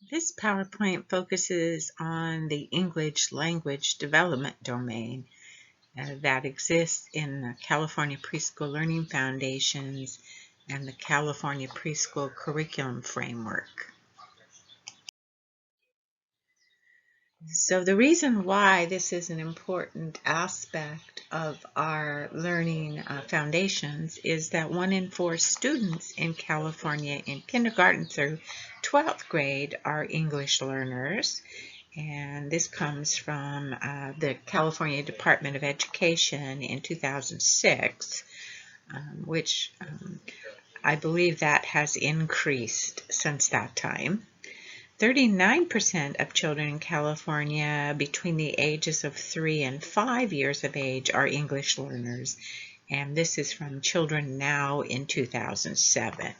This PowerPoint focuses on the English language development domain that exists in the California Preschool Learning Foundations and the California Preschool Curriculum Framework. So the reason why this is an important aspect of our learning foundations is that 1 in 4 students in California in kindergarten through 12th grade are English learners. And this comes from the California Department of Education in 2006, which I believe that has increased since that time. 39% of children in California between the ages of 3 and 5 years of age are English learners, and this is from Children Now in 2007.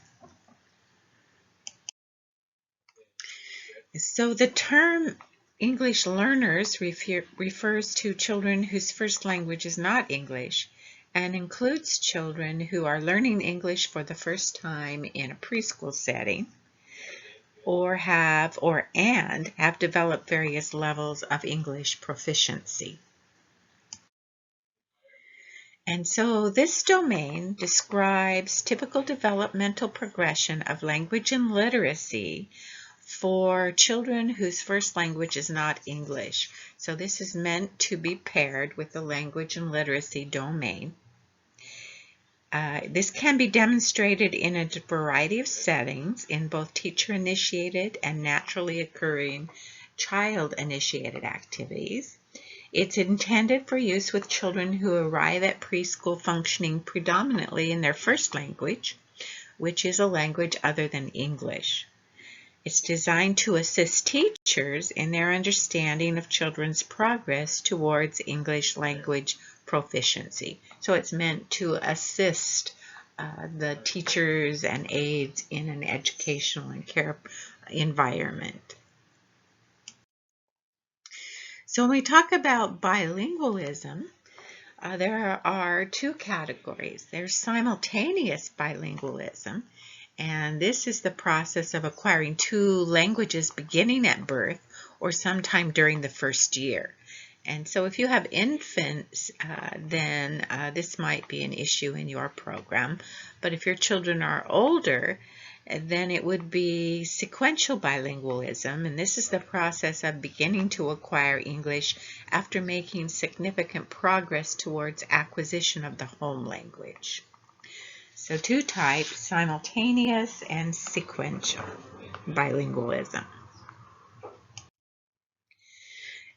So the term English learners refers to children whose first language is not English and includes children who are learning English for the first time in a preschool setting or have developed various levels of English proficiency. And so this domain describes typical developmental progression of language and literacy for children whose first language is not English. So this is meant to be paired with the language and literacy domain. This can be demonstrated in a variety of settings in both teacher-initiated and naturally occurring child-initiated activities. It's intended for use with children who arrive at preschool functioning predominantly in their first language, which is a language other than English. It's designed to assist teachers in their understanding of children's progress towards English language proficiency. So it's meant to assist the teachers and aides in an educational and care environment. So when we talk about bilingualism, there are 2 categories. There's simultaneous bilingualism, and this is the process of acquiring 2 languages beginning at birth or sometime during the first year. And so if you have infants, then this might be an issue in your program. But if your children are older, then it would be sequential bilingualism, and this is the process of beginning to acquire English after making significant progress towards acquisition of the home language. So 2 types, simultaneous and sequential bilingualism.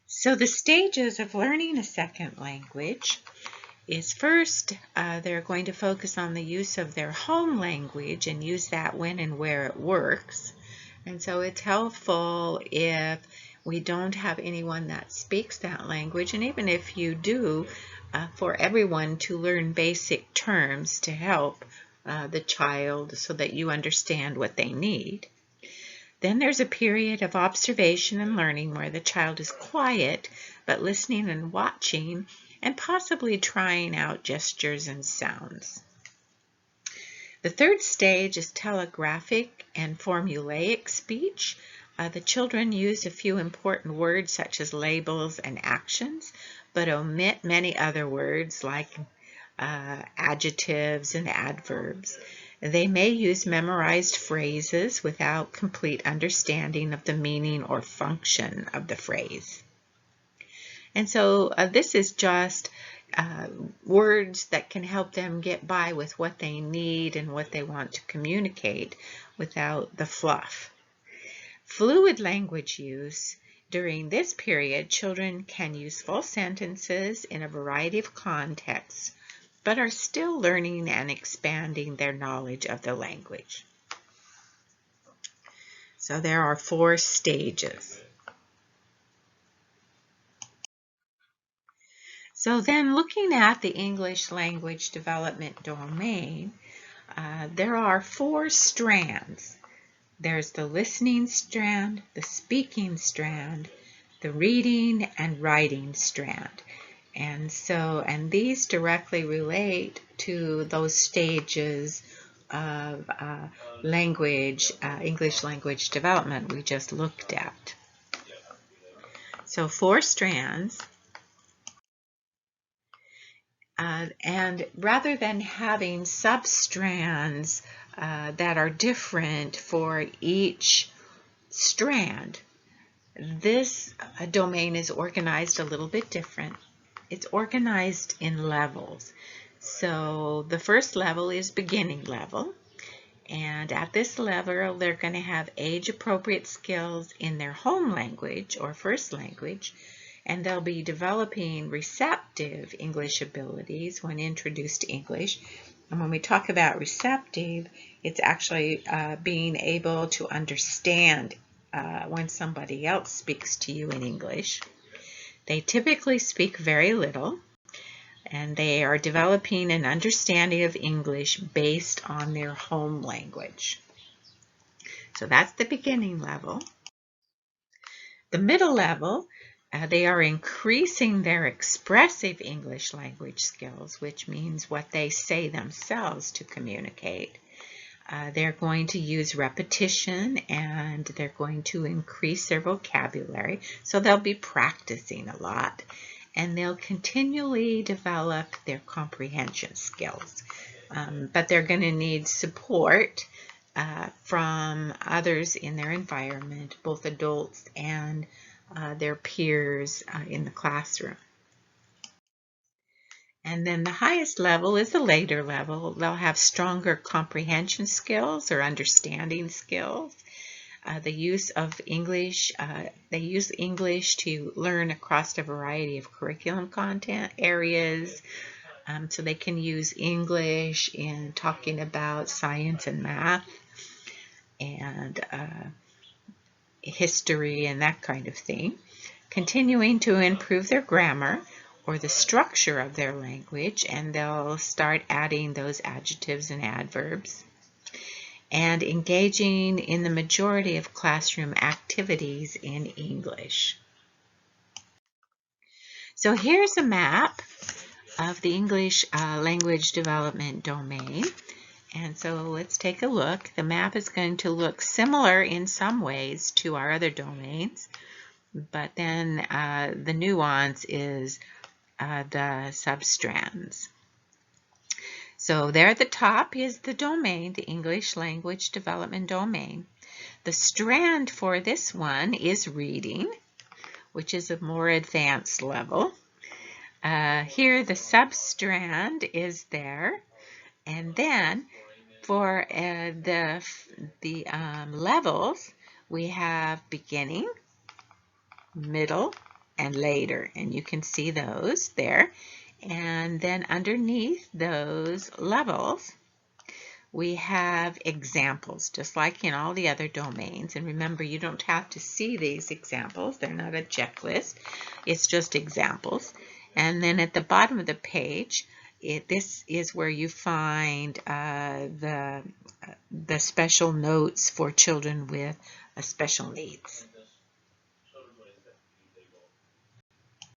So the stages of learning a second language is first, they're going to focus on the use of their home language and use that when and where it works. And so it's helpful if we don't have anyone that speaks that language, and even if you do, for everyone to learn basic terms to help the child so that you understand what they need. Then there's a period of observation and learning where the child is quiet, but listening and watching, and possibly trying out gestures and sounds. The third stage is telegraphic and formulaic speech. The children use a few important words such as labels and actions, but omit many other words like adjectives and adverbs. They may use memorized phrases without complete understanding of the meaning or function of the phrase. And so this is just words that can help them get by with what they need and what they want to communicate without the fluff. Fluid language use. During this period, children can use full sentences in a variety of contexts, but are still learning and expanding their knowledge of the language. So there are 4 stages. So then looking at the English language development domain, there are 4 strands. There's the listening strand, the speaking strand, the reading and writing strand. And these directly relate to those stages of English language development we just looked at. So 4 strands. And rather than having substrands that are different for each strand, this domain is organized a little bit different. It's organized in levels. So the first level is beginning level. And at this level, they're going to have age-appropriate skills in their home language or first language, and they'll be developing receptive English abilities when introduced to English. And when we talk about receptive, it's actually being able to understand when somebody else speaks to you in English. They typically speak very little, and they are developing an understanding of English based on their home language. So that's the beginning level. The middle level, they are increasing their expressive English language skills, which means what they say themselves to communicate. They're going to use repetition, and they're going to increase their vocabulary, so they'll be practicing a lot. And they'll continually develop their comprehension skills. But they're going to need support from others in their environment, both adults and their peers in the classroom. And then the highest level is the later level. They'll have stronger comprehension skills or understanding skills. The use of English, they use English to learn across a variety of curriculum content areas. So they can use English in talking about science and math and history and that kind of thing. Continuing to improve their grammar or the structure of their language, and they'll start adding those adjectives and adverbs. And engaging in the majority of classroom activities in English. So here's a map of the English language development domain. And so let's take a look. The map is going to look similar in some ways to our other domains, but then the nuance is the substrands. So there at the top is the domain, the English language development domain. The strand for this one is reading, which is a more advanced level. Here the substrand is there, and then for the levels, we have beginning, middle, and later, and you can see those there. And then underneath those levels, we have examples, just like in all the other domains. And remember, you don't have to see these examples. They're not a checklist. It's just examples. And then at the bottom of the page, this is where you find the special notes for children with special needs.